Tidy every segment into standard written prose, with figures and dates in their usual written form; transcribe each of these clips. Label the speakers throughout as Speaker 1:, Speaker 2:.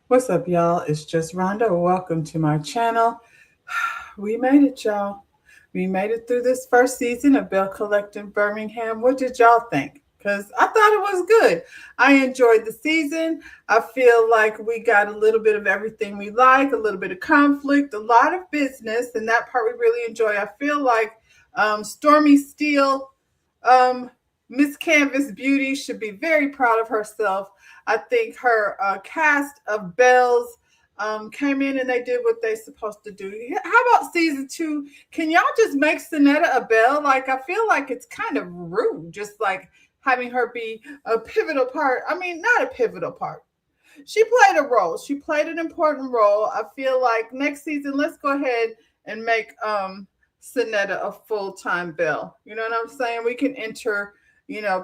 Speaker 1: What's up, y'all? It's just Rhonda. Welcome to my channel. We made it, y'all. We made it through this first season of Belle Collective Birmingham. What did y'all think? Because I thought it was good. I enjoyed the season. I feel like we got a little bit of everything we like, a little bit of conflict, a lot of business, and that part we really enjoy. I feel like Stormi Steele, um, Miss Canvas Beauty, should be very proud of herself. I think her cast of Bells came in and they did what they're supposed to do. How about season two? Can y'all just make Sonetta a Belle? Like, I feel like it's kind of rude, just like having her be a pivotal part. I mean, not a pivotal part. She played a role. She played an important role. I feel like next season, let's go ahead and make Sonetta a full time Belle. You know what I'm saying? We can enter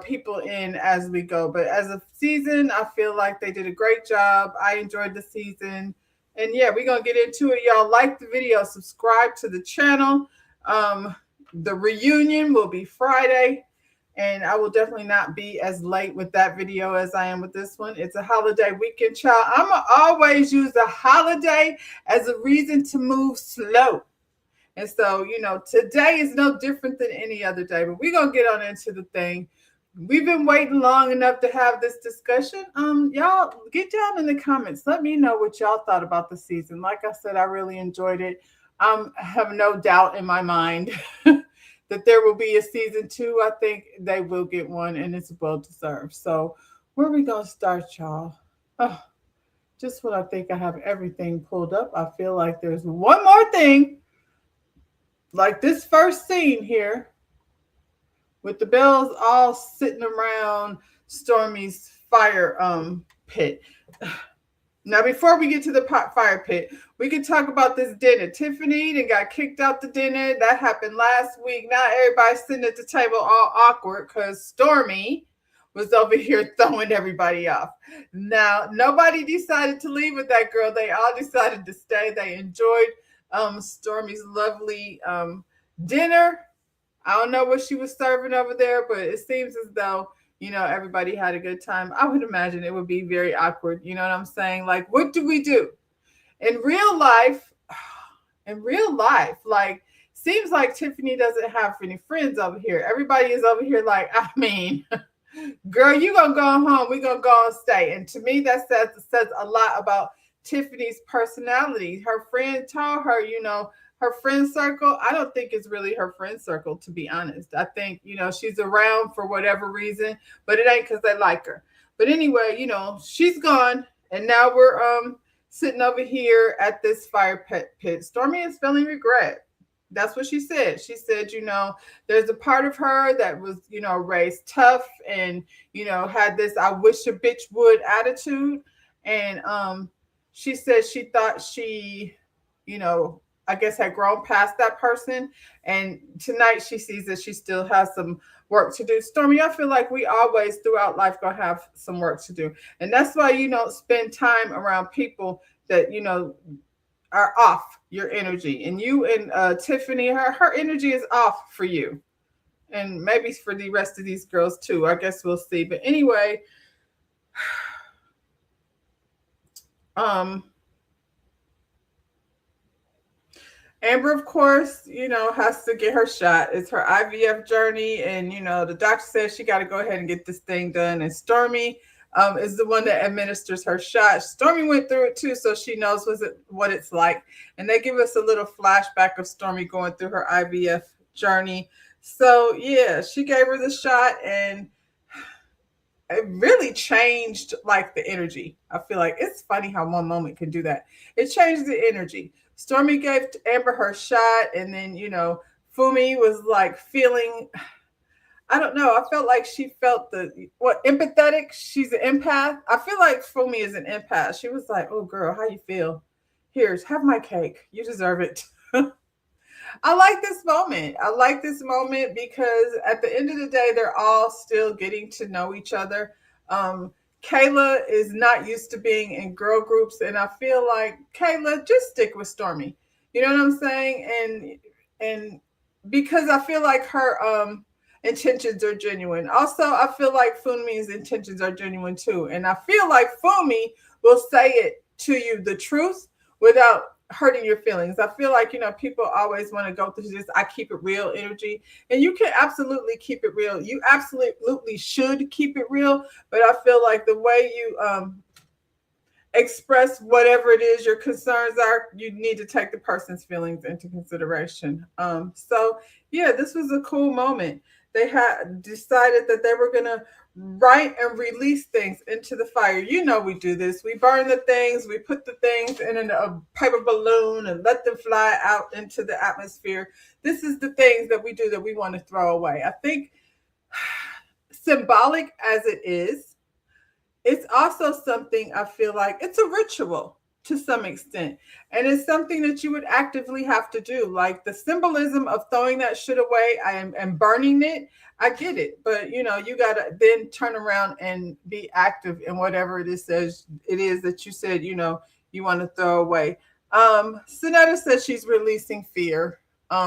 Speaker 1: people in as we go. But as a season, I feel like they did a great job. I enjoyed the season. And yeah, we're gonna get into it. Y'all like the video, subscribe to the channel. The reunion will be Friday, and I will definitely not be as late with that video as I am with this one. It's a holiday weekend, child. I'm gonna always use a holiday as a reason to move slow. And so, today is no different than any other day, but we're going to get on into the thing. We've been waiting long enough to have this discussion. Y'all get down in the comments. Let me know what y'all thought about the season. Like I said, I really enjoyed it. I have no doubt in my mind that there will be a season two. I think they will get one, and it's well deserved. So, where are we going to start, y'all? Oh, just when I think I have everything pulled up, I feel like there's one more thing, like this first scene here with the Bells all sitting around Stormi's fire pit. Now, before we get to the fire pit, we can talk about this dinner. Tiffany then got kicked out the dinner. That happened last week. Now everybody's sitting at the table all awkward because Stormi was over here throwing everybody off. Now, nobody decided to leave with that girl. They all decided to stay. They enjoyed Stormi's lovely dinner. I don't know what she was serving over there, but it seems as though everybody had a good time. I would imagine it would be very awkward. You know what I'm saying? Like, what do we do in real life? In real life, like, seems like Tiffany doesn't have any friends over here. Everybody is over here like, I mean, girl, you gonna go home, we gonna go and stay. And to me, that says a lot about Tiffany's personality. Her friend told her, her friend circle, I don't think it's really her friend circle, to be honest. I think, she's around for whatever reason, but it ain't because they like her. But anyway, she's gone, and now we're sitting over here at this fire pit. Stormi is feeling regret. That's what she said. She said, there's a part of her that was, raised tough and, had this I wish a bitch would attitude. And she said she thought she, I guess had grown past that person. And tonight she sees that she still has some work to do. Stormi, I feel like we always throughout life gonna have some work to do. And that's why you don't spend time around people that, are off your energy. And you and Tiffany, her energy is off for you. And maybe for the rest of these girls too. I guess we'll see. But anyway, Amber, of course, has to get her shot. It's her IVF journey, and the doctor says she got to go ahead and get this thing done. And Stormi is the one that administers her shot. Stormi went through it too, so she knows what it's like. And they give us a little flashback of Stormi going through her IVF journey. So yeah, she gave her the shot, and it really changed like the energy. I feel like it's funny how one moment can do that. It changed the energy. Stormi gave Amber her shot, and then Fumi was like feeling, I don't know, I felt like she felt empathetic. She's an empath. I feel like Fumi is an empath. She was like, oh girl, how you feel? Here's, have my cake. You deserve it. I like this moment. I like this moment because at the end of the day, they're all still getting to know each other. Kayla is not used to being in girl groups, and I feel like Kayla, just stick with Stormi. You know what I'm saying? And because I feel like her intentions are genuine. Also, I feel like Fumi's intentions are genuine too, and I feel like Fumi will say it to you the truth without hurting your feelings. I feel like, people always want to go through this I keep it real energy. And you can absolutely keep it real. You absolutely should keep it real. But I feel like the way you express whatever it is your concerns are, you need to take the person's feelings into consideration. So yeah, this was a cool moment. They had decided that they were gonna write and release things into the fire. We do this. We burn the things, we put the things in a paper balloon and let them fly out into the atmosphere. This is the things that we do that we want to throw away. I think symbolic as it is, it's also something I feel like it's a ritual to some extent. And it's something that you would actively have to do. Like the symbolism of throwing that shit away and burning it, I get it. But you gotta then turn around and be active in whatever it is that you said, you want to throw away. Sonetta says she's releasing fear.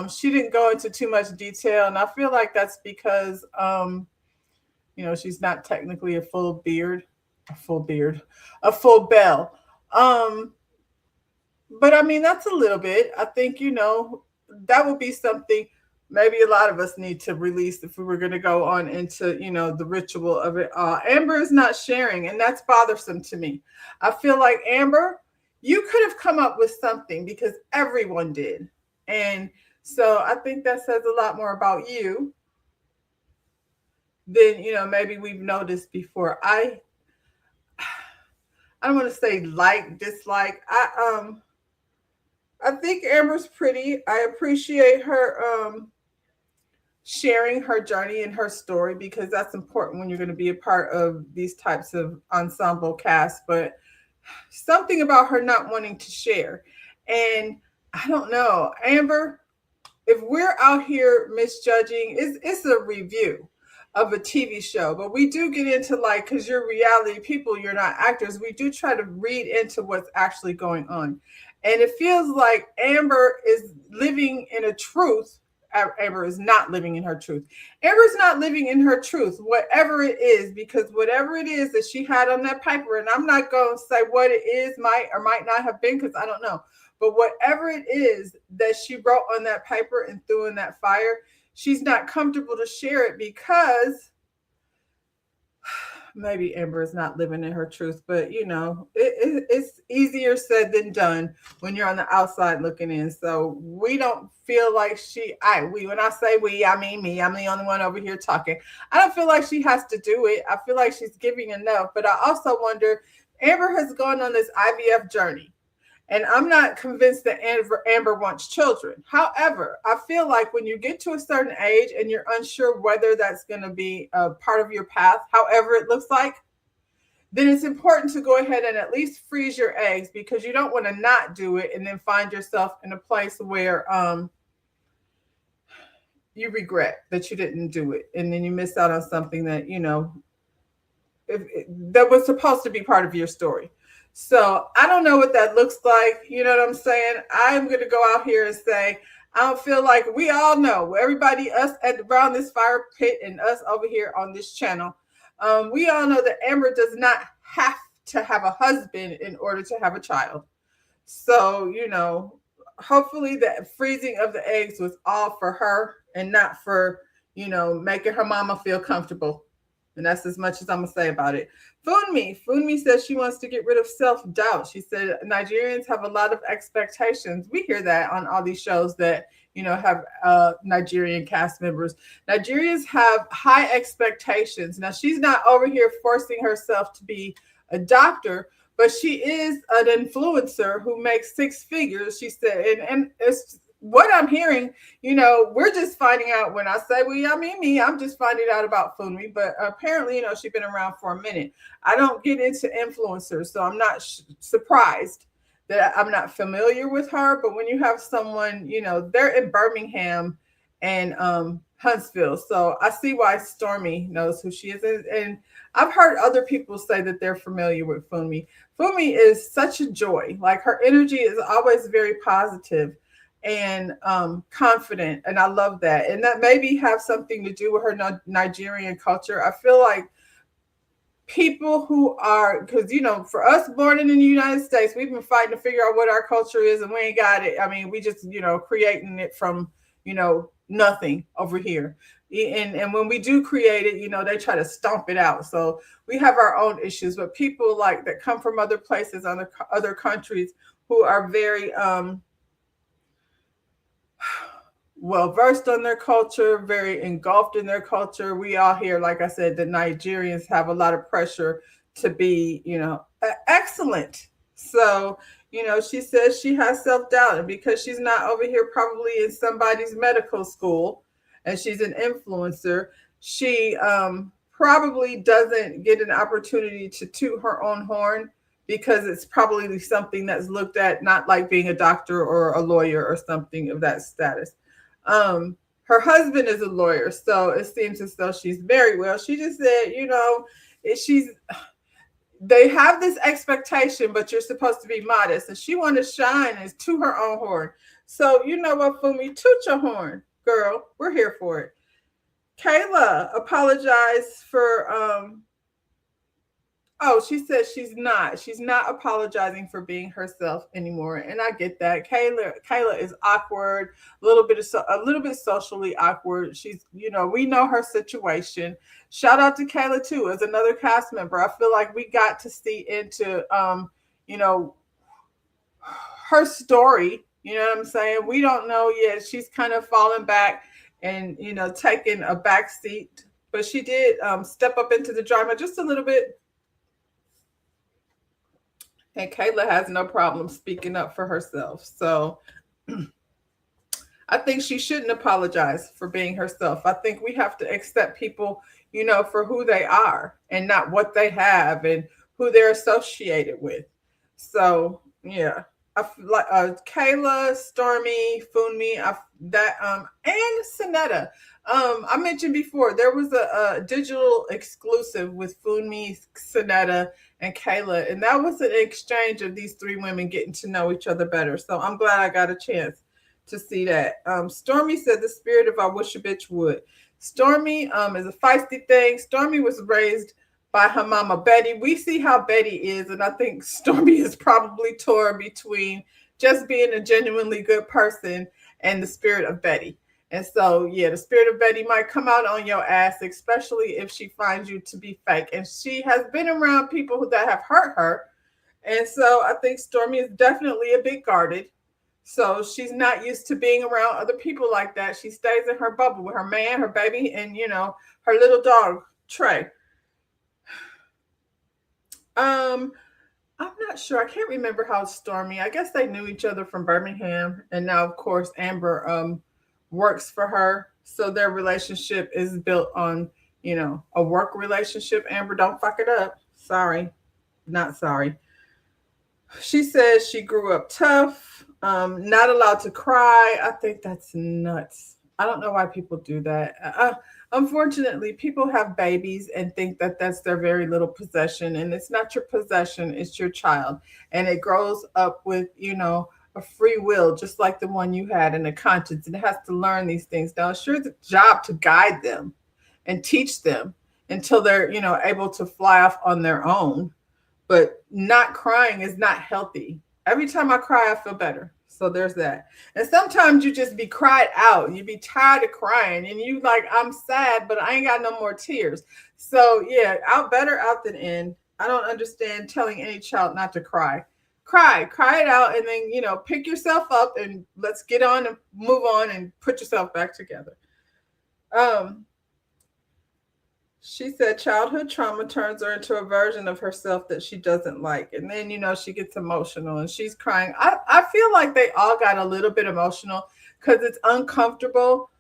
Speaker 1: She didn't go into too much detail, and I feel like that's because she's not technically a full Belle. Um, but I mean, that's a little bit. I think, that would be something maybe a lot of us need to release if we were going to go on into, the ritual of it all. Amber is not sharing, and that's bothersome to me. I feel like, Amber, you could have come up with something because everyone did. And so I think that says a lot more about you than, maybe we've noticed before. I don't want to say like, dislike. I think Amber's pretty. I appreciate her sharing her journey and her story because that's important when you're going to be a part of these types of ensemble casts. But something about her not wanting to share. And I don't know, Amber, if we're out here misjudging, it's a review of a TV show, but we do get into like, because you're reality people, you're not actors, we do try to read into what's actually going on. And it feels like Amber is living in a truth. Amber is not living in her truth. Amber's not living in her truth, whatever it is, because whatever it is that she had on that paper, and I'm not going to say what it is, might or might not have been, because I don't know. But whatever it is that she wrote on that paper and threw in that fire, she's not comfortable to share it because maybe Amber is not living in her truth. But, it's easier said than done when you're on the outside looking in. So we don't feel like when I say we, I mean me. I'm the only one over here talking. I don't feel like she has to do it. I feel like she's giving enough. But I also wonder, Amber has gone on this IVF journey. And I'm not convinced that Amber wants children. However, I feel like when you get to a certain age and you're unsure whether that's going to be a part of your path, however it looks like, then it's important to go ahead and at least freeze your eggs, because you don't want to not do it and then find yourself in a place where you regret that you didn't do it. And then you miss out on something that, that was supposed to be part of your story. So I don't know what that looks like. You know what I'm saying? I'm going to go out here and say, I don't feel like, we all know, everybody, us around this fire pit and us over here on this channel, we all know that Amber does not have to have a husband in order to have a child. So, hopefully the freezing of the eggs was all for her and not for, making her mama feel comfortable. And that's as much as I'm going to say about it. Funmi says she wants to get rid of self-doubt. She said Nigerians have a lot of expectations. We hear that on all these shows that, have Nigerian cast members. Nigerians have high expectations. Now, she's not over here forcing herself to be a doctor, but she is an influencer who makes six figures, she said. And it's what I'm hearing, we're just finding out. When I say we, I mean me. I'm just finding out about Funmi, but apparently, she's been around for a minute. I don't get into influencers, so I'm not surprised that I'm not familiar with her. But when you have someone, they're in Birmingham and Huntsville, so I see why Stormi knows who she is. And I've heard other people say that they're familiar with Funmi. Funmi is such a joy. Like, her energy is always very positive and confident, and I love that. And that maybe have something to do with her Nigerian culture. I feel like people who are, because for us born in the United States, we've been fighting to figure out what our culture is, and we ain't got it. I mean, we just creating it from nothing over here. And when we do create it, they try to stomp it out. So we have our own issues. But people like that come from other places, other countries, who are very well versed on their culture, very engulfed in their culture. We all here, like I said, the Nigerians have a lot of pressure to be, excellent. So, she says she has self doubt, and because she's not over here, probably in somebody's medical school, and she's an influencer, she probably doesn't get an opportunity to toot her own horn because it's probably something that's looked at not like being a doctor or a lawyer or something of that status. Her husband is a lawyer, so it seems as though she's very well. She just said, she's they have this expectation, but you're supposed to be modest, and she want to shine and to her own horn. So you know what, Fumi, toot your horn, girl. We're here for it. Kayla apologized for oh, she says she's not. She's not apologizing for being herself anymore, and I get that. Kayla is awkward, a little bit socially awkward. She's, we know her situation. Shout out to Kayla too, as another cast member. I feel like we got to see into, you know, her story. You know what I'm saying? We don't know yet. She's kind of fallen back and taking a back seat, but she did step up into the drama just a little bit. And Kayla has no problem speaking up for herself. So I think she shouldn't apologize for being herself. I think we have to accept people, for who they are and not what they have and who they're associated with. So yeah, I feel like Kayla, Stormi, Funmi, and Sonetta. I mentioned before there was a digital exclusive with Funmi, Sonetta, and Kayla, and that was an exchange of these three women getting to know each other better. So I'm glad I got a chance to see that. Stormi said the spirit of I wish a bitch would. Stormi is a feisty thing. Stormi was raised by her mama Betty. We see how Betty is, and I think Stormi is probably torn between just being a genuinely good person and the spirit of Betty. And so, yeah, the spirit of Betty might come out on your ass, especially if she finds you to be fake. And she has been around people that have hurt her. And so I think Stormi is definitely a bit guarded. So she's not used to being around other people like that. She stays in her bubble with her man, her baby, and, her little dog, Trey. I'm not sure. I can't remember how Stormi. I guess they knew each other from Birmingham. And now, of course, Amber works for her. So their relationship is built on, a work relationship. Amber, don't fuck it up. Sorry. Not sorry. She says she grew up tough, not allowed to cry. I think that's nuts. I don't know why people do that. Unfortunately, people have babies and think that that's their very little possession. And it's not your possession, it's your child. And it grows up with, a free will, just like the one you had, and a conscience. And it has to learn these things. Now, it's your job to guide them and teach them until they're, able to fly off on their own. But not crying is not healthy. Every time I cry, I feel better. So there's that. And sometimes you just be cried out. You be tired of crying. And you like, I'm sad, but I ain't got no more tears. So yeah, better out than in. I don't understand telling any child not to cry. Cry it out, and then, pick yourself up and let's get on and move on and put yourself back together. She said childhood trauma turns her into a version of herself that she doesn't like. And then, she gets emotional and she's crying. I feel like they all got a little bit emotional because it's uncomfortable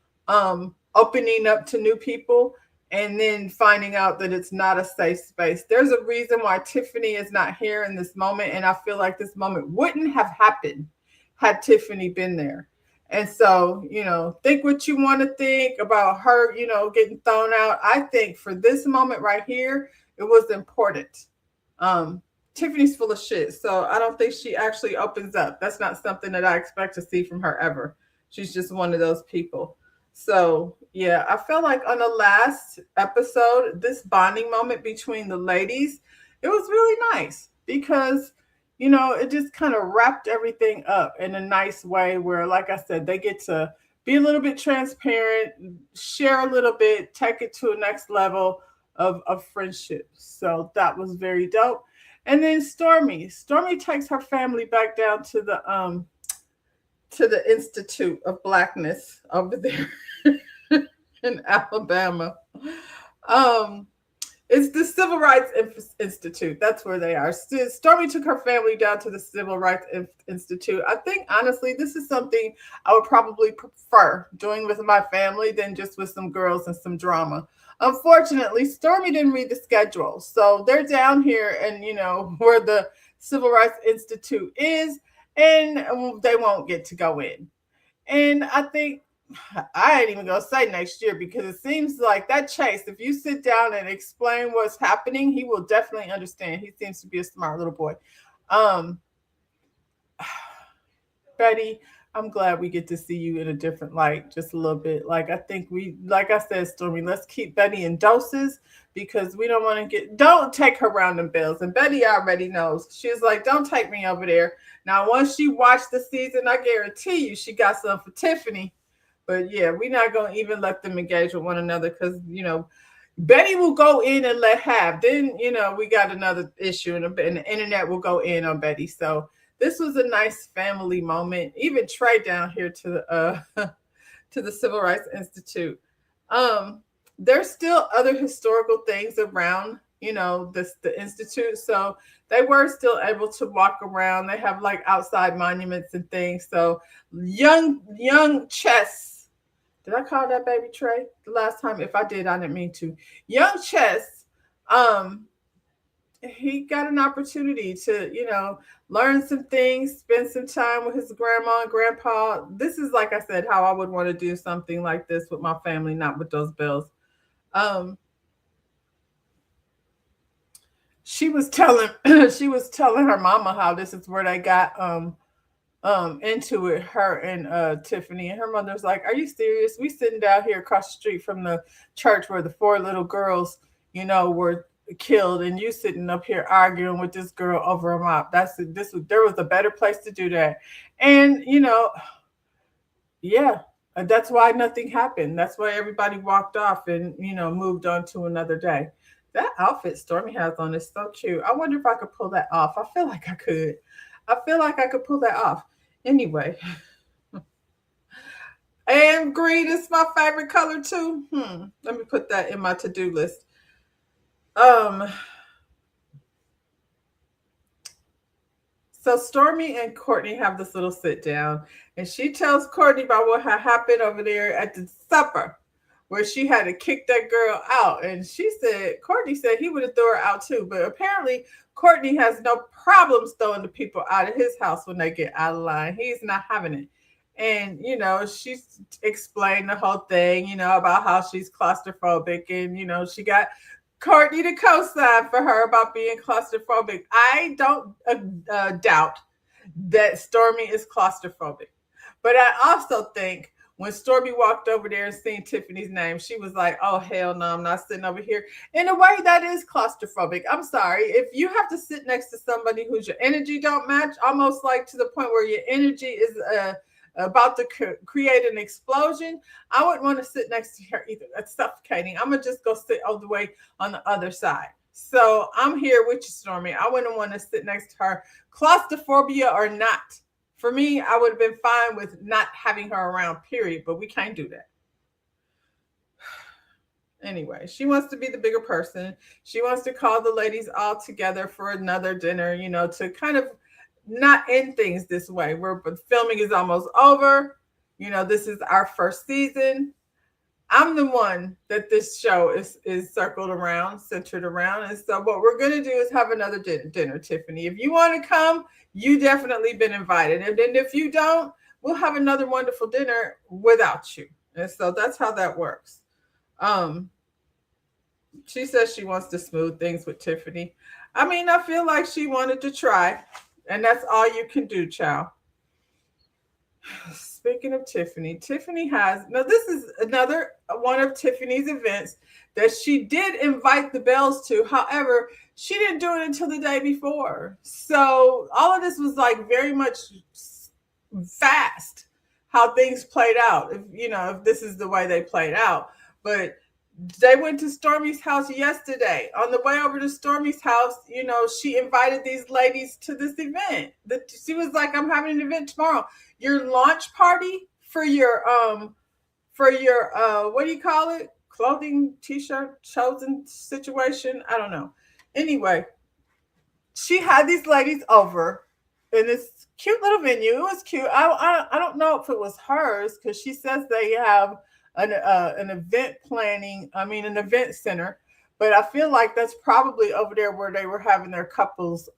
Speaker 1: opening up to new people and then finding out that it's not a safe space. There's a reason why Tiffany is not here in this moment. And I feel like this moment wouldn't have happened had Tiffany been there. And so, think what you want to think about her, getting thrown out. I think for this moment right here, it was important. Tiffany's full of shit. So I don't think she actually opens up. That's not something that I expect to see from her ever. She's just one of those people. So yeah, I felt like on the last episode, this bonding moment between the ladies, it was really nice because it just kind of wrapped everything up in a nice way where, like I said, they get to be a little bit transparent, share a little bit, take it to a next level of friendship. So that was very dope. And then Stormy takes her family back down to the Institute of Blackness over there in Alabama. Um, it's the Civil Rights Institute. That's where they are. Stormy took her family down to the Civil Rights Institute. I think, honestly, this is something I would probably prefer doing with my family than just with some girls and some drama. Unfortunately, Stormy didn't read the schedule. So they're down here and, where the Civil Rights Institute is, and they won't get to go in. And I think I ain't even gonna say next year because it seems like that Chase, if you sit down and explain what's happening, he will definitely understand. He seems to be a smart little boy. Um, Betty, I'm glad we get to see you in a different light just a little bit. Like I think like I said, Stormy, let's keep Betty in doses because we don't want to don't take her around them bills. And Betty already knows. She's like, don't take me over there. Now, once she watched the season, I guarantee you she got some for Tiffany. But yeah, we're not gonna even let them engage with one another because Betty will go in and let have. Then we got another issue, and the internet will go in on Betty. So this was a nice family moment. Even Trey down here to the to the Civil Rights Institute. Um, there's still other historical things around, this the institute. So they were still able to walk around. They have like outside monuments and things. So young Chess. Did I call that baby Trey the last time? If I did, I didn't mean to. Young Chess, um, he got an opportunity to, learn some things, spend some time with his grandma and grandpa. This is, like I said, how I would want to do something like this with my family, not with those bills. Um, she was telling she was telling her mama how this is where they got into it, her and Tiffany. And her mother's like, are you serious? We sitting down here across the street from the church where the four little girls, were killed, and you sitting up here arguing with this girl over a mop. There was a better place to do that. And yeah, that's why nothing happened. That's why everybody walked off and moved on to another day. That outfit Stormy has on is so cute. I wonder if I could pull that off. I feel like I could. I feel like I could pull that off. Anyway, and green is my favorite color too. Let me put that in my to-do list. Um, so Stormy and Courtney have this little sit down, and she tells Courtney about what had happened over there at the supper, where she had to kick that girl out. And Courtney said he would have thrown her out too, but apparently Courtney has no problems throwing the people out of his house when they get out of line. He's not having it. And she explained the whole thing, about how she's claustrophobic, and she got Courtney to co-sign for her about being claustrophobic. I don't doubt that Stormy is claustrophobic, but I also think when Stormy walked over there and seen Tiffany's name, she was like, "Oh hell no, I'm not sitting over here." In a way, that is claustrophobic. I'm sorry, if you have to sit next to somebody whose your energy don't match, almost like to the point where your energy is about to create an explosion. I wouldn't want to sit next to her either. That's suffocating. I'm gonna just go sit all the way on the other side. So I'm here with you, Stormy. I wouldn't want to sit next to her, claustrophobia or not. For me, I would have been fine with not having her around, period, but we can't do that. Anyway, she wants to be the bigger person. She wants to call the ladies all together for another dinner, to kind of not end things this way. But filming is almost over. This is our first season. I'm the one that this show is circled around, centered around. And so what we're going to do is have another dinner, Tiffany. If you want to come, you definitely been invited. And then if you don't, we'll have another wonderful dinner without you. And so that's how that works. She says she wants to smooth things with Tiffany. I mean, I feel like she wanted to try, and that's all you can do, child. speaking of Tiffany, Tiffany has now. This is another one of Tiffany's events that she did invite the Bells to. However, she didn't do it until the day before. So all of this was like very much fast how things played out. If if this is the way they played out, but they went to Stormi's house yesterday. On the way over to Stormi's house, she invited these ladies to this event. She was like, "I'm having an event tomorrow. Your launch party for your what do you call it? Clothing, t-shirt, chosen situation. I don't know. Anyway, she had these ladies over in this cute little venue. It was cute. I don't know if it was hers because she says they have an event planning. I mean, an event center, but I feel like that's probably over there where they were having their couples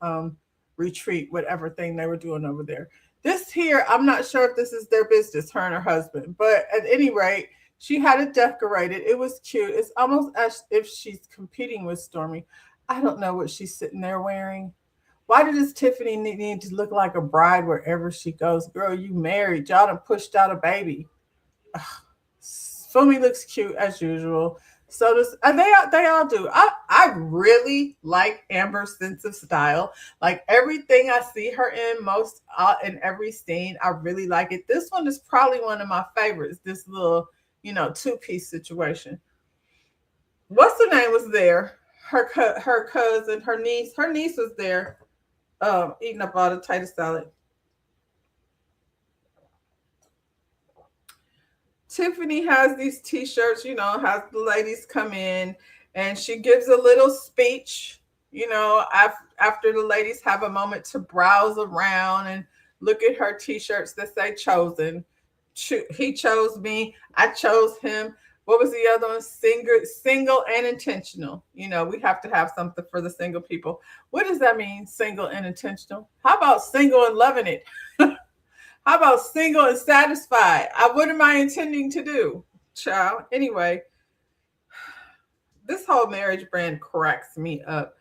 Speaker 1: retreat, whatever thing they were doing over there. This here, I'm not sure if this is their business, her and her husband, but at any rate, she had it decorated. It was cute. It's almost as if she's competing with Stormi. I don't know what she's sitting there wearing. Why does Tiffany need to look like a bride wherever she goes? Girl, you married. Y'all done pushed out a baby. Fumi looks cute as usual. So does and they all do. I really like Amber's sense of style. Like everything I see her in, most in every scene, I really like it. This one is probably one of my favorites. This little two-piece situation. What's her name was there? Her cousin, her niece. Her niece was there, eating up all the tater salad. Tiffany has these t-shirts, has the ladies come in and she gives a little speech, after the ladies have a moment to browse around and look at her t-shirts that say chosen. He chose me. I chose him. What was the other one? Single and intentional. We have to have something for the single people. What does that mean? Single and intentional. How about single and loving it? How about single and satisfied? What am I intending to do, child? Anyway, this whole marriage brand cracks me up.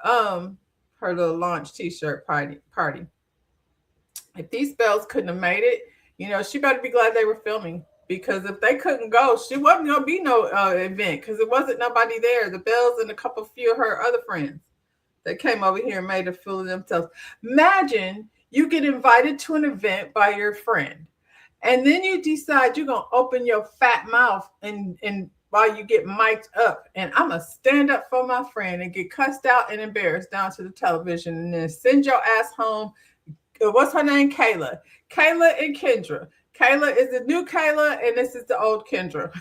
Speaker 1: Her little launch t-shirt party. If these Bells couldn't have made it, she better be glad they were filming because if they couldn't go, she wasn't gonna be no event because it wasn't nobody there. The Bells and a few of her other friends that came over here and made a fool of themselves. Imagine you get invited to an event by your friend, and then you decide you're gonna open your fat mouth and while you get mic'd up, and I'm gonna stand up for my friend and get cussed out and embarrassed down to the television, and then send your ass home. What's her name? Kayla. Kayla and Kendra. Kayla is the new Kayla, and this is the old Kendra.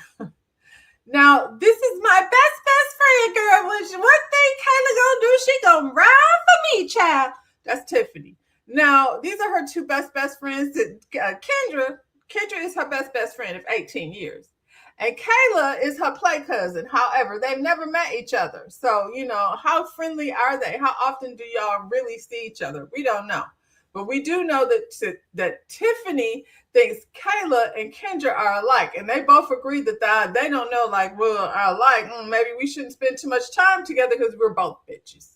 Speaker 1: Now, this is my best friend, girl. One thing Kayla gonna do, she gonna ride for me, child. That's Tiffany. Now, these are her two best friends. Kendra is her best friend of 18 years. And Kayla is her play cousin. However, they've never met each other. So, how friendly are they? How often do y'all really see each other? We don't know. But we do know that Tiffany thinks Kayla and Kendra are alike. And they both agree that they don't know, like, well, are alike. Maybe we shouldn't spend too much time together because we're both bitches.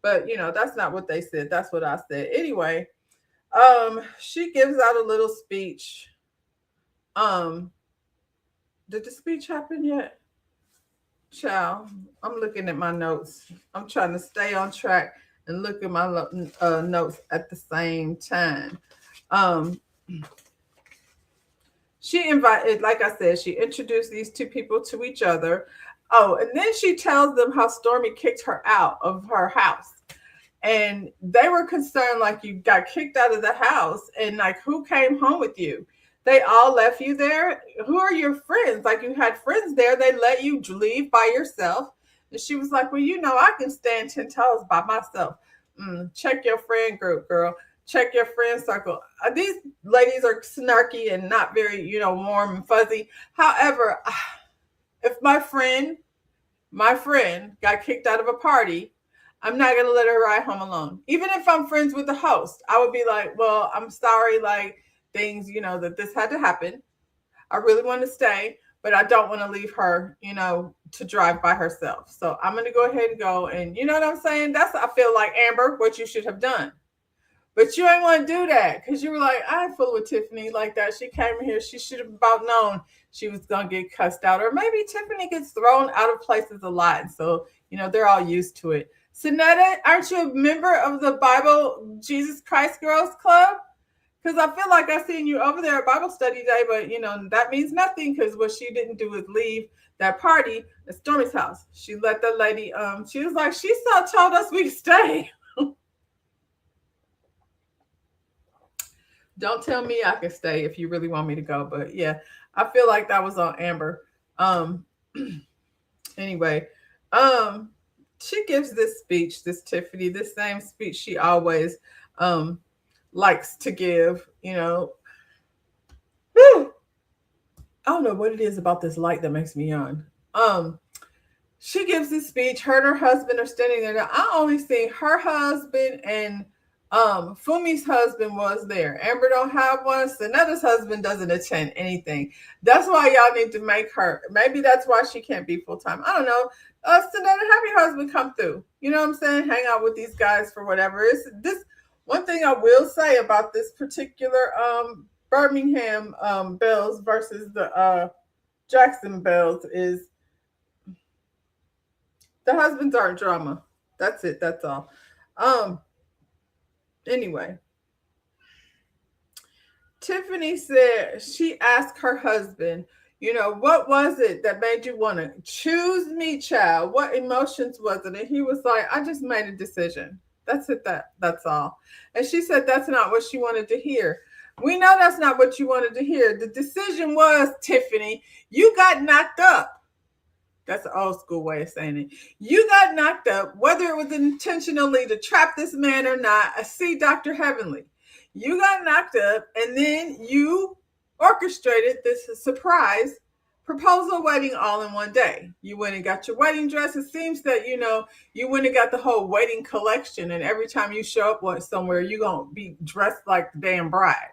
Speaker 1: But, that's not what they said. That's what I said. Anyway, she gives out a little speech. Did the speech happen yet? Child, I'm looking at my notes. I'm trying to stay on track and look at my notes at the same time. She invited, like I said, she introduced these two people to each other. Oh, and then she tells them how Stormi kicked her out of her house. And they were concerned, like, you got kicked out of the house and like, who came home with you? They all left you there. Who are your friends? Like, you had friends there. They let you leave by yourself. And she was like, well, I can stand 10 toes by myself. Check your friend group, girl. Check your friend circle. These ladies are snarky and not very, warm and fuzzy. However, if my friend got kicked out of a party, I'm not going to let her ride home alone. Even if I'm friends with the host, I would be like, well, I'm sorry, like, things, that this had to happen. I really want to stay, but I don't want to leave her, to drive by herself. So I'm going to go ahead and go. And you know what I'm saying? I feel like, Amber, what you should have done. But you ain't want to do that because you were like, I ain't fooling with Tiffany like that. She came in here. She should have about known she was going to get cussed out. Or maybe Tiffany gets thrown out of places a lot. And so, they're all used to it. Sonetta, aren't you a member of the Bible Jesus Christ Girls Club? Because I feel like I seen you over there at Bible study day, but that means nothing because what she didn't do is leave that party at Stormy's house. She let the lady, she was like, she still told us we could stay. Don't tell me I can stay if you really want me to go. But yeah, I feel like that was on Amber. Um, anyway, she gives this speech, this Tiffany, this same speech she always likes to give. Whew, I don't know what it is about this light that makes me yawn. She gives this speech. Her and her husband are standing there. Now, I only see her husband and Fumi's husband was there. Amber don't have one. Sonetta's husband doesn't attend anything. That's why y'all need to make her. Maybe that's why she can't be full time. I don't know. Sonetta, have your husband come through. You know what I'm saying? Hang out with these guys for whatever. It's this one thing I will say about this particular Birmingham Bells versus the Jackson Bells is the husbands aren't drama. That's it. That's all. Um. Anyway, Tiffany said she asked her husband, what was it that made you want to choose me, child? What emotions was it? And he was like, I just made a decision. That's it. That's all. And she said that's not what she wanted to hear. We know that's not what you wanted to hear. The decision was, Tiffany, you got knocked up. That's an old school way of saying it. You got knocked up, whether it was intentionally to trap this man or not. I see Dr. Heavenly. You got knocked up, and then you orchestrated this surprise proposal wedding all in one day. You went and got your wedding dress. It seems that, you went and got the whole wedding collection, and every time you show up somewhere, you're going to be dressed like the damn bride.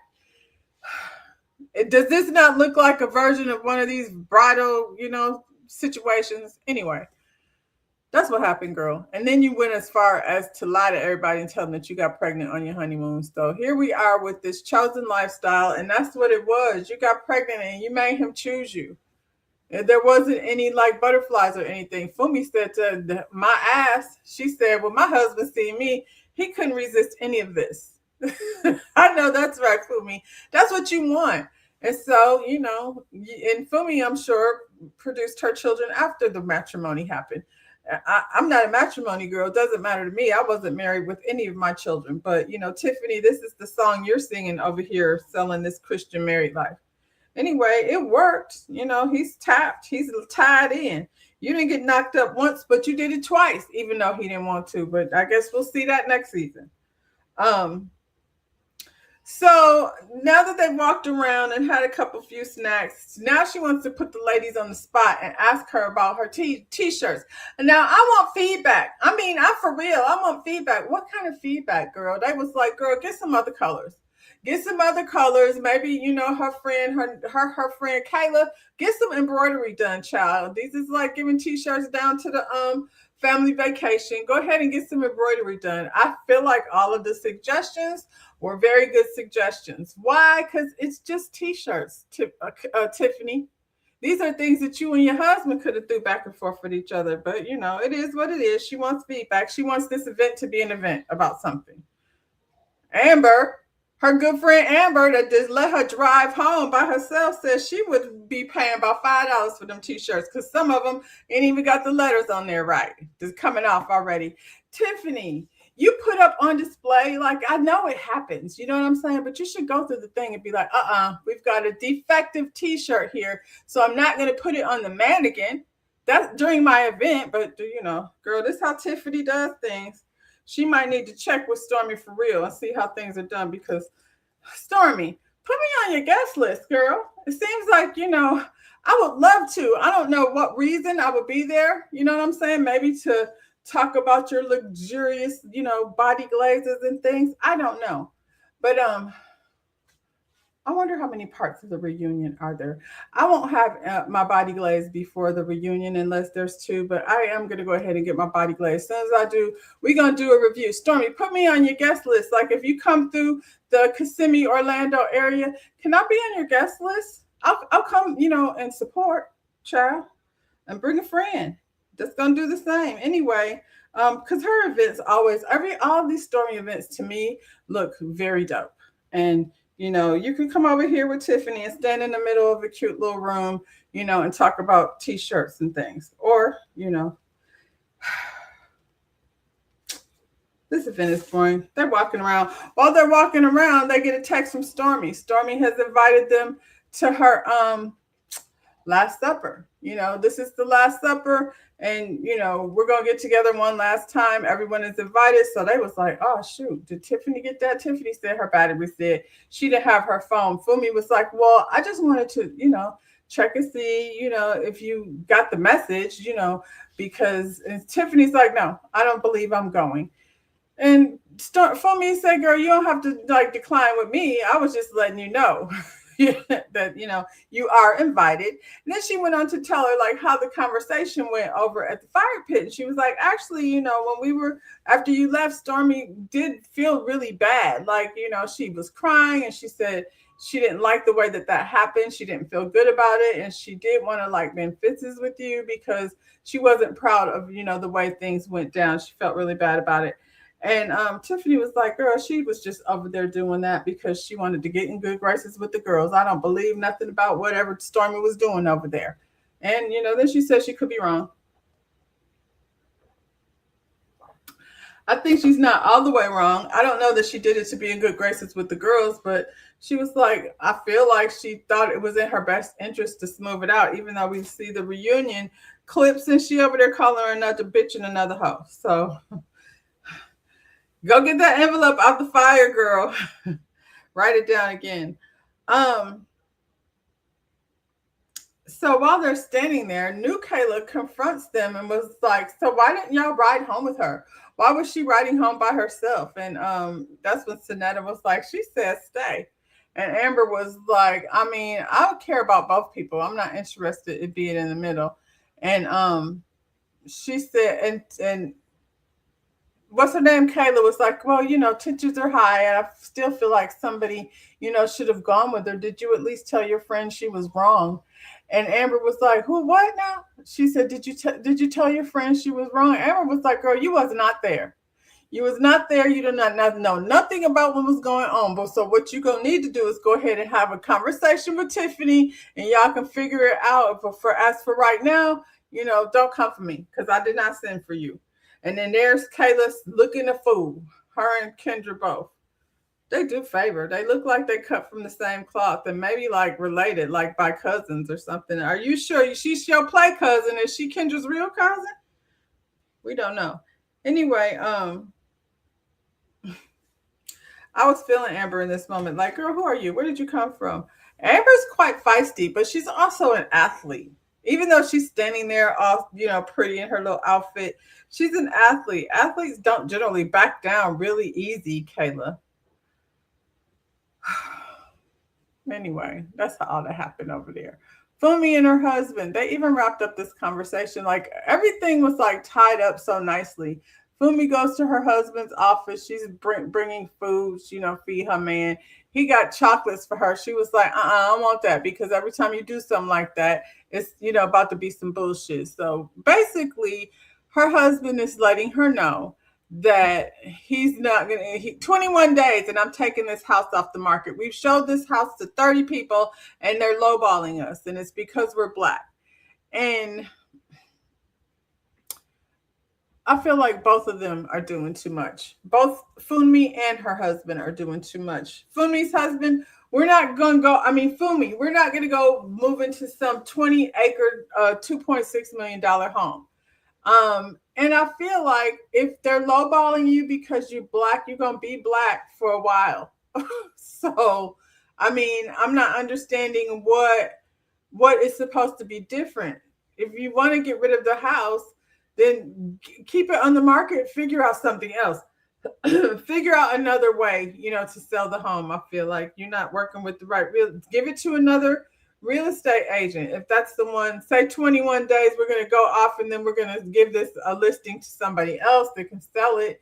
Speaker 1: Does this not look like a version of one of these bridal, situations? Anyway, that's what happened, girl. And then you went as far as to lie to everybody and tell them that you got pregnant on your honeymoon. So here we are with this chosen lifestyle, and that's what it was. You got pregnant and you made him choose you. And there wasn't any like butterflies or anything. Fumi said to my ass, she said, well, my husband seen me, he couldn't resist any of this. I know that's right, Fumi. That's what you want. And so, and Fumi, I'm sure, produced her children after the matrimony happened. I'm not a matrimony girl. It doesn't matter to me. I wasn't married with any of my children. But, Tiffany, this is the song you're singing over here, selling this Christian married life. Anyway, it worked. He's tapped. He's tied in. You didn't get knocked up once, but you did it twice, even though he didn't want to. But I guess we'll see that next season. So now that they've walked around and had a few snacks, now she wants to put the ladies on the spot and ask her about her t-shirts. And now I want feedback. I mean, I'm for real. I want feedback. What kind of feedback, girl? They was like, girl, get some other colors. Get some other colors. Maybe, her friend, her friend Kayla, get some embroidery done, child. This is like giving t-shirts down to the family vacation. Go ahead and get some embroidery done. I feel like all of the suggestions were very good suggestions. Why? Because it's just t-shirts, Tiffany. These are things that you and your husband could have threw back and forth with each other. But, it is what it is. She wants feedback. She wants this event to be an event about something. Amber, her good friend Amber, that just let her drive home by herself, says she would be paying about $5 for them t-shirts because some of them ain't even got the letters on there right. Just coming off already. Tiffany, you put up on display, like, I know it happens, you know what I'm saying? But you should go through the thing and be like, we've got a defective t-shirt here, so I'm not going to put it on the mannequin. That's during my event, but, girl, this is how Tiffany does things. She might need to check with Stormi for real and see how things are done because, Stormi, put me on your guest list, girl. It seems like, I would love to. I don't know what reason I would be there. You know what I'm saying? Maybe to talk about your luxurious, body glazes and things. I don't know. But I wonder how many parts of the reunion are there. I won't have my body glaze before the reunion unless there's two, but I am going to go ahead and get my body glaze. As soon as I do, we're going to do a review. Stormy, put me on your guest list. Like if you come through the Kissimmee, Orlando area, can I be on your guest list? I'll come, and support, child, and bring a friend that's going to do the same. Anyway, because her events always, all these Stormy events to me look very dope. And you can come over here with Tiffany and stand in the middle of a cute little room, and talk about t-shirts and things. Or, this event is boring. They're walking around. While they're walking around, they get a text from Stormy. Stormy has invited them to her Last Supper. This is the Last Supper, and we're gonna get together one last time. Everyone is invited. So they was like, oh shoot, did Tiffany get that? Tiffany said her battery said she didn't have her phone. Fumi was like, well, I just wanted to, check and see, if you got the message, because and Tiffany's like, no, I don't believe I'm going. And Fumi said, girl, you don't have to like decline with me. I was just letting you know. That you are invited. And then she went on to tell her like how the conversation went over at the fire pit. And she was like, actually, when we were after you left, Stormy did feel really bad. Like, she was crying and she said she didn't like the way that happened. She didn't feel good about it. And she did want to like bend fences with you because she wasn't proud of, the way things went down. She felt really bad about it. And Tiffany was like, girl, she was just over there doing that because she wanted to get in good graces with the girls. I don't believe nothing about whatever Stormy was doing over there. And, then she said she could be wrong. I think she's not all the way wrong. I don't know that she did it to be in good graces with the girls, but she was like, I feel like she thought it was in her best interest to smooth it out, even though we see the reunion clips and she over there calling her another bitch and another hoe. So go get that envelope out the fire, girl. Write it down again. Um, so while they're standing there, new Kayla confronts them and was like, so why didn't y'all ride home with her? Why was she riding home by herself? And that's when Sonetta was like, she said stay. And Amber was like, I mean, I don't care about both people. I'm not interested in being in the middle. And she said, and what's her name? Kayla was like, well, tensions are high, and I still feel like somebody, should have gone with her. Did you at least tell your friend she was wrong? And Amber was like, who? What now? She said, did you tell your friend she was wrong? Amber was like, girl, you was not there. You was not there. You did not know nothing about what was going on. But so what you're gonna need to do is go ahead and have a conversation with Tiffany, and y'all can figure it out. But as for right now, don't come for me because I did not send for you. And then there's Kayla looking a fool. Her and Kendra both. They do favor. They look like they cut from the same cloth and maybe like related, like by cousins or something. Are you sure she's your play cousin? Is she Kendra's real cousin? We don't know. Anyway, I was feeling Amber in this moment. Like, girl, who are you? Where did you come from? Amber's quite feisty, but she's also an athlete. Even though she's standing there all, pretty in her little outfit, she's an athlete. Athletes don't generally back down really easy, Kayla. Anyway, that's how all that happened over there. Fumi and her husband, they even wrapped up this conversation. Like everything was like tied up so nicely. Fumi goes to her husband's office. She's bringing food, feed her man. He got chocolates for her. She was like, I don't want that because every time you do something like that, it's, about to be some bullshit. So basically, her husband is letting her know that he's not going to, 21 days and I'm taking this house off the market. We've showed this house to 30 people and they're lowballing us. And it's because we're black. And I feel like both of them are doing too much. Both Funmi and her husband are doing too much. Funmi's husband, we're not going to go, Funmi, we're not going to go move into some 20-acre, $2.6 million home. And I feel like if they're lowballing you because you're black, you're going to be black for a while. So, I'm not understanding what is supposed to be different. If you want to get rid of the house, then keep it on the market, figure out something else. figure out another way, to sell the home. I feel like you're not working with the right real. Give it to another real estate agent. If that's the one, say 21 days, we're going to go off and then we're going to give this a listing to somebody else that can sell it.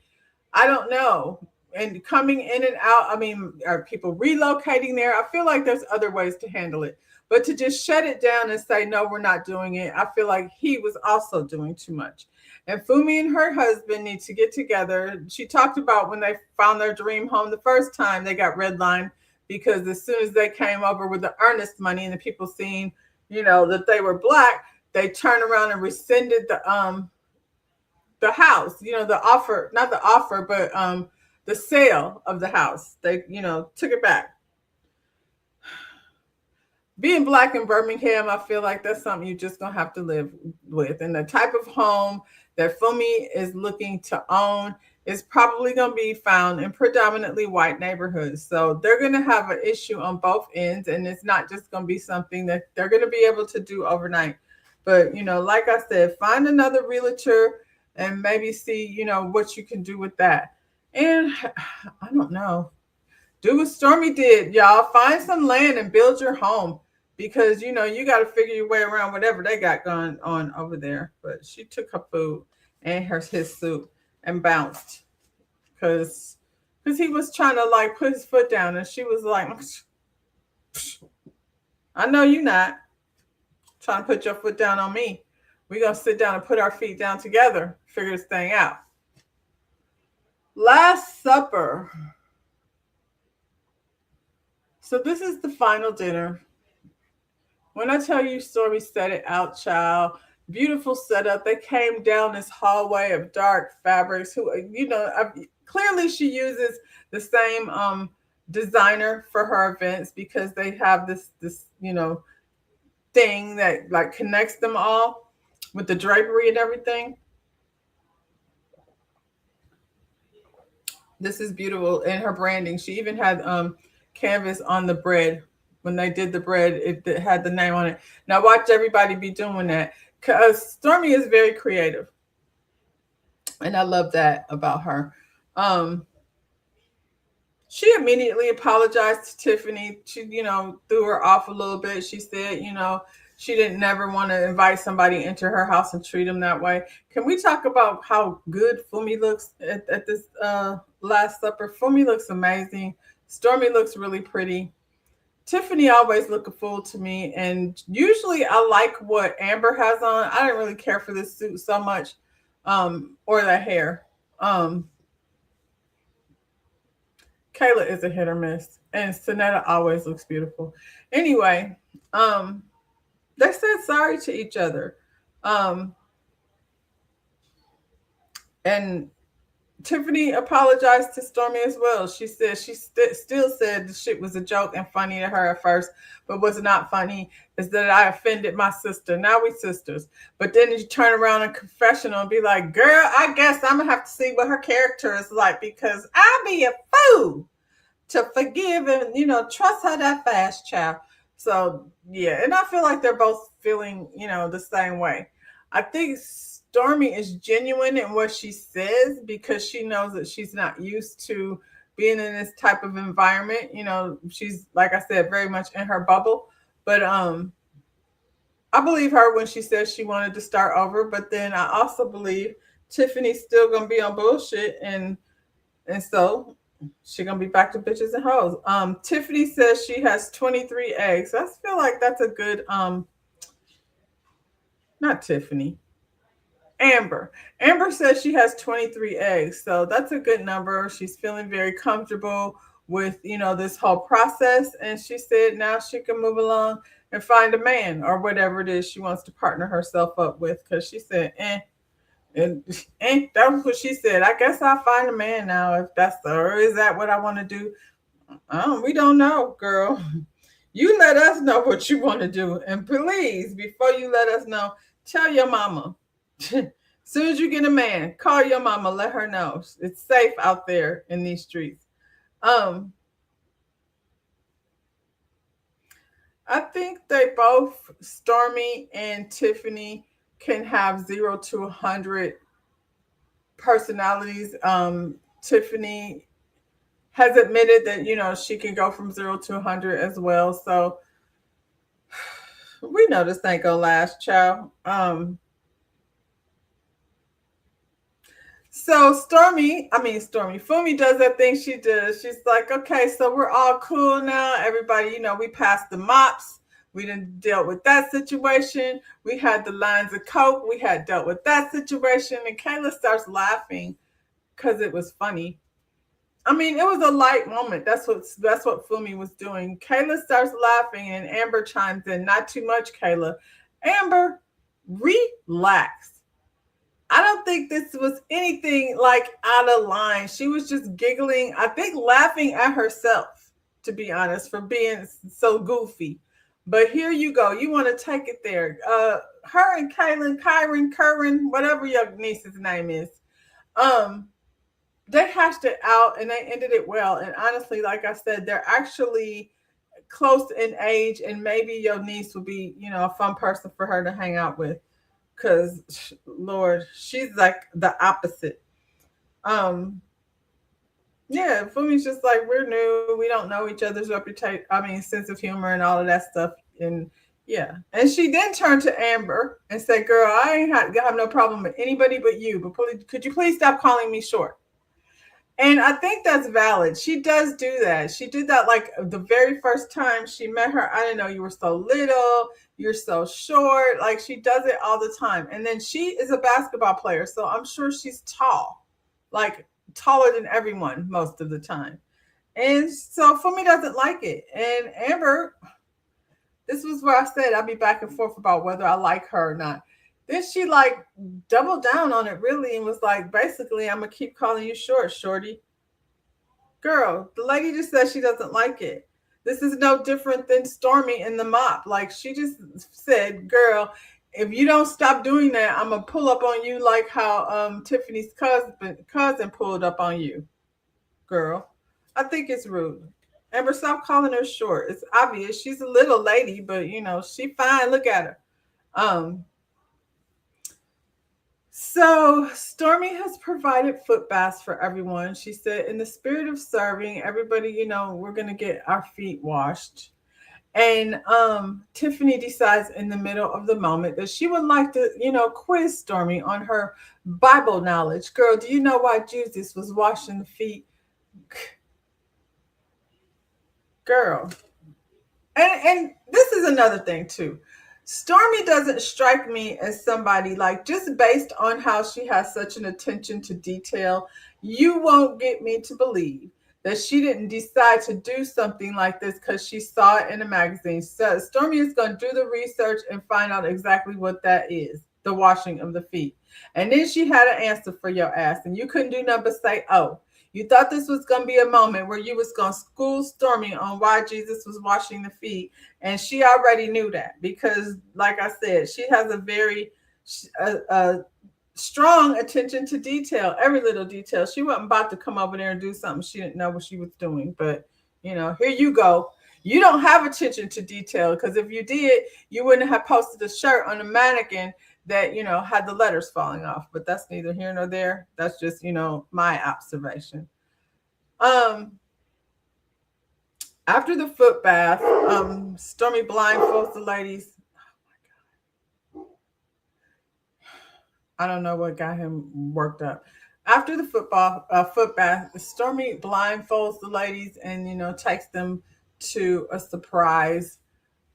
Speaker 1: I don't know. And coming in and out, I mean, are people relocating there? I feel like there's other ways to handle it. But to just shut it down and say, no, we're not doing it, I feel like he was also doing too much. And Fumi and her husband need to get together. She talked about when they found their dream home the first time, they got redlined because as soon as they came over with the earnest money and the people seeing, that they were black, they turned around and rescinded the house, the offer, not the offer, but the sale of the house. They, took it back. Being black in Birmingham, I feel like that's something you're just gonna have to live with. And the type of home that Fumi is looking to own is probably gonna be found in predominantly white neighborhoods. So they're gonna have an issue on both ends, and it's not just gonna be something that they're gonna be able to do overnight. But like I said, find another realtor and maybe see, what you can do with that. And I don't know. Do what Stormy did, y'all. Find some land and build your home because you got to figure your way around whatever they got going on over there. But she took her food and his soup and bounced because he was trying to like put his foot down and she was like, I know you not trying to put your foot down on me. We're gonna sit down and put our feet down together, figure this thing out. Last Supper. So this is the final dinner. When I tell you Stormy set it out, child, beautiful setup. They came down this hallway of dark fabrics. Clearly she uses the same designer for her events because they have this thing that like connects them all with the drapery and everything. This is beautiful. And her branding. She even had canvas on the bread. When they did the bread, it had the name on it. Now watch everybody be doing that. Because Stormy is very creative. And I love that about her. She immediately apologized to Tiffany. She, threw her off a little bit. She said, she didn't never want to invite somebody into her house and treat them that way. Can we talk about how good Fumi looks at this Last Supper? Fumi looks amazing. Stormy looks really pretty. Tiffany always look a fool to me, and usually I like what Amber has on. I didn't really care for this suit so much, or the hair. Kayla is a hit or miss, and Sonetta always looks beautiful. Anyway, they said sorry to each other, and Tiffany apologized to Stormy as well. She said she still said the shit was a joke and funny to her at first, but what's not funny is that I offended my sister. Now we sisters. But then you turn around in confessional and be like, girl, I guess I'm gonna have to see what her character is like because I'll be a fool to forgive and trust her that fast, child. So yeah, and I feel like they're both feeling the same way. I think Stormy is genuine in what she says because she knows that she's not used to being in this type of environment. She's like I said, very much in her bubble. But I believe her when she says she wanted to start over. But then I also believe Tiffany's still gonna be on bullshit, and so she's gonna be back to bitches and hoes. Tiffany says she has 23 eggs. I feel like that's a good not Tiffany. Amber. Amber says she has 23 eggs. So that's a good number. She's feeling very comfortable with, this whole process. And she said now she can move along and find a man or whatever it is she wants to partner herself up with. Because she said, and that was what she said. I guess I'll find a man now if that's or is that what I want to do? We don't know, girl. You let us know what you want to do. And please, before you let us know, tell your mama. Soon as you get a man, call your mama, let her know it's safe out there in these streets. I think they both, Stormy and Tiffany, can have 0 to 100 personalities Tiffany has admitted that, she can go from 0 to 100 as well. So we know this ain't gonna last, child. So Stormy, Fumi does that thing she does. She's like, okay, so we're all cool now. Everybody, we passed the mops. We didn't deal with that situation. We had the lines of coke. We had dealt with that situation. And Kayla starts laughing because it was funny. I mean, it was a light moment. That's what Fumi was doing. Kayla starts laughing, and Amber chimes in. Not too much, Kayla. Amber, relax. I don't think this was anything like out of line. She was just giggling, I think laughing at herself, to be honest, for being so goofy. But here you go. You want to take it there. Her and Kyron, Curran, whatever your niece's name is, um, they hashed it out and they ended it well. And honestly, like I said, they're actually close in age, and maybe your niece would be, a fun person for her to hang out with. Cause Lord, she's like the opposite. Um, yeah, Fumi's just like, we're new, we don't know each other's reputation. I mean, sense of humor and all of that stuff. And yeah, and she then turned to Amber and said, "Girl, I ain't have no problem with anybody but you. But could you please stop calling me short?" And I think that's valid. She does do that. She did that like the very first time she met her. I didn't know you were so little. You're so short. Like she does it all the time. And then she is a basketball player. So I'm sure she's tall, like taller than everyone most of the time. And so Fumi doesn't like it. And Amber, this was where I said I'd be back and forth about whether I like her or not. Then she like doubled down on it really and was like, basically, I'm gonna keep calling you short, shorty. Girl, the lady just said she doesn't like it. This is no different than Stormy in the mop. Like she just said, girl, if you don't stop doing that, I'm gonna pull up on you like how Tiffany's cousin pulled up on you, girl. I think it's rude. Amber, stop calling her short. It's obvious she's a little lady, but she fine. Look at her. Um, So, Stormy has provided foot baths for everyone. She said, in the spirit of serving, everybody, we're going to get our feet washed. And Tiffany decides in the middle of the moment that she would like to, quiz Stormy on her Bible knowledge. Girl, do you know why Jesus was washing the feet? Girl. And this is another thing, too. Stormy doesn't strike me as somebody like just based on how she has such an attention to detail. You won't get me to believe that she didn't decide to do something like this because she saw it in a magazine. So Stormy is going to do the research and find out exactly what that is, the washing of the feet. And then she had an answer for your ass, and you couldn't do nothing but say, "Oh." You thought this was going to be a moment where you was going to school Stormy on why Jesus was washing the feet, and she already knew that because, like I said, she has a very strong attention to detail, every little detail. She wasn't about to come over there and do something she didn't know what she was doing. But here you go. You don't have attention to detail because if you did, you wouldn't have posted a shirt on a mannequin that had the letters falling off. But that's neither here nor there. That's just my observation. Um, After the foot bath, Stormy blindfolds the ladies. I don't know what got him worked up. After the foot bath, Stormy blindfolds the ladies and takes them to a surprise.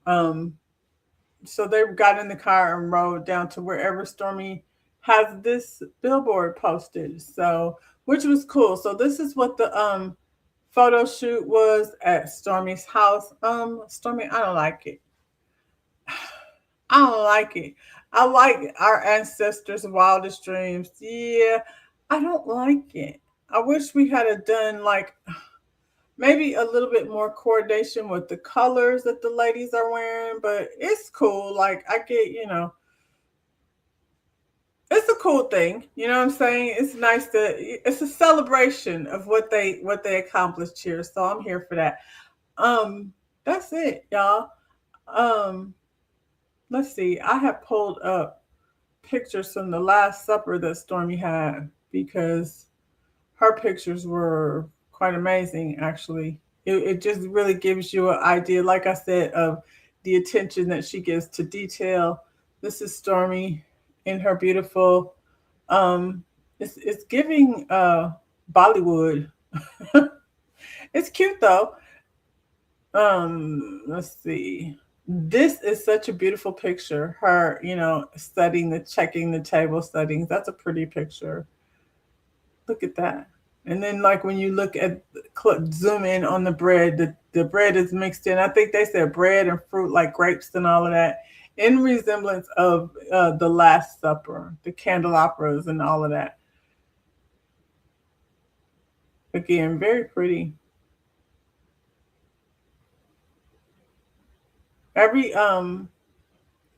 Speaker 1: Um, so they got in the car and rode down to wherever Stormy has this billboard posted. So which was cool. So this is what the photo shoot was at Stormy's house. Stormy, I don't like it. I don't like it. I like our ancestors' wildest dreams. Yeah, I don't like it. I wish we had done like maybe a little bit more coordination with the colors that the ladies are wearing, but it's cool. Like I get, it's a cool thing. You know what I'm saying? It's nice to it's a celebration of what they accomplished here. So I'm here for that. Um that's it, y'all. Um let's see. I have pulled up pictures from the last supper that Stormy had because her pictures were quite amazing, actually. It just really gives you an idea, like I said, of the attention that she gives to detail. This is Stormi in her beautiful, um, it's giving Bollywood. It's cute though. Let's see. This is such a beautiful picture. Her, studying checking the table settings. That's a pretty picture. Look at that. And then, like when you look at zoom in on the bread, the bread is mixed in. I think they said bread and fruit, like grapes and all of that, in resemblance of the Last Supper, the candelabras and all of that. Again, very pretty. Every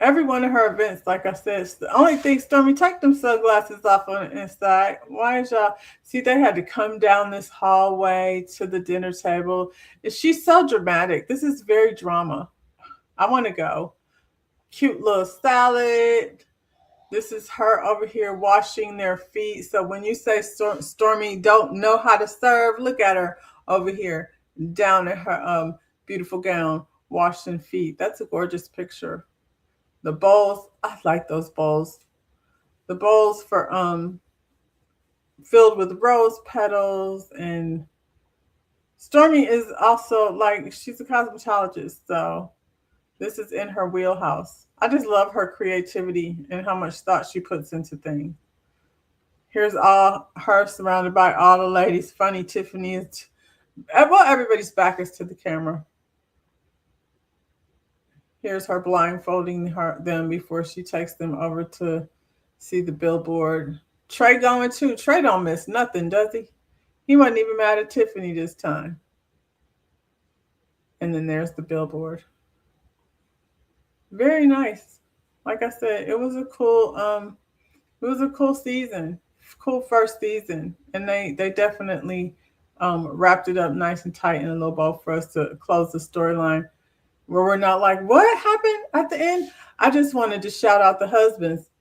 Speaker 1: every one of her events, like I said, it's the only thing, Stormy, take them sunglasses off on the inside. Why is y'all see they had to come down this hallway to the dinner table? She's so dramatic. This is very drama. I want to go. Cute little salad. This is her over here washing their feet. So when you say Stormy don't know how to serve, look at her over here down in her beautiful gown, washing feet. That's a gorgeous picture. The bowls, I like those bowls. The bowls for filled with rose petals, and Stormy is also like she's a cosmetologist, so this is in her wheelhouse. I just love her creativity and how much thought she puts into things. Here's all her surrounded by all the ladies. Funny Tiffany is well, everybody's back is to the camera. Here's her blindfolding them before she takes them over to see the billboard. Trey going too. Trey don't miss nothing, does he? He wasn't even mad at Tiffany this time. And then there's the billboard. Very nice. Like I said, it was a cool season. Cool first season. And they definitely wrapped it up nice and tight in a little bow for us to close the storyline where we're not like, what happened at the end? I just wanted to shout out the husbands.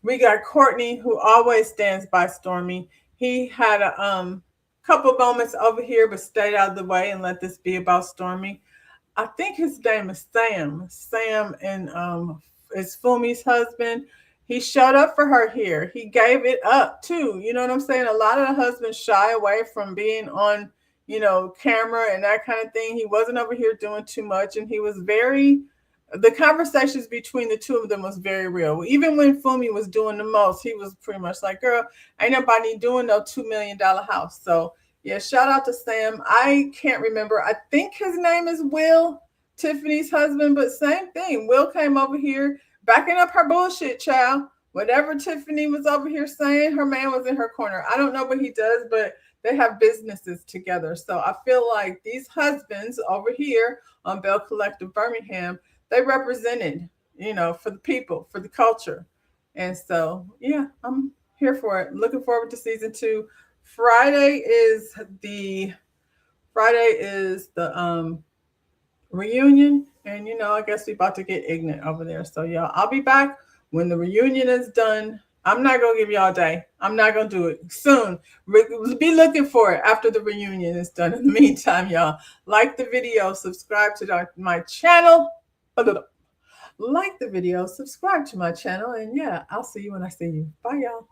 Speaker 1: We got Courtney, who always stands by Stormy. He had a couple moments over here, but stayed out of the way and let this be about Stormy. I think his name is Sam. Sam and is Fumi's husband. He showed up for her here. He gave it up too. You know what I'm saying? A lot of the husbands shy away from being on, camera and that kind of thing. He wasn't over here doing too much, and he was very. The conversations between the two of them was very real. Even when Fumi was doing the most, he was pretty much like, "Girl, ain't nobody doing no $2 million house." So yeah, shout out to Sam. I can't remember. I think his name is Will, Tiffany's husband, but same thing. Will came over here backing up her bullshit, child. Whatever Tiffany was over here saying, her man was in her corner. I don't know what he does, but they have businesses together. So I feel like these husbands over here on Belle Collective Birmingham, they represented, for the people, for the culture. And so, yeah, I'm here for it. Looking forward to season 2. The Friday is the reunion, and I guess we about to get ignorant over there. So y'all, I'll be back when the reunion is done. I'm not gonna give y'all a day. I'm not gonna do it soon. Be looking for it after the reunion is done. In the meantime, y'all, like the video, subscribe to my channel. Like the video, subscribe to my channel, and yeah, I'll see you when I see you. Bye, y'all.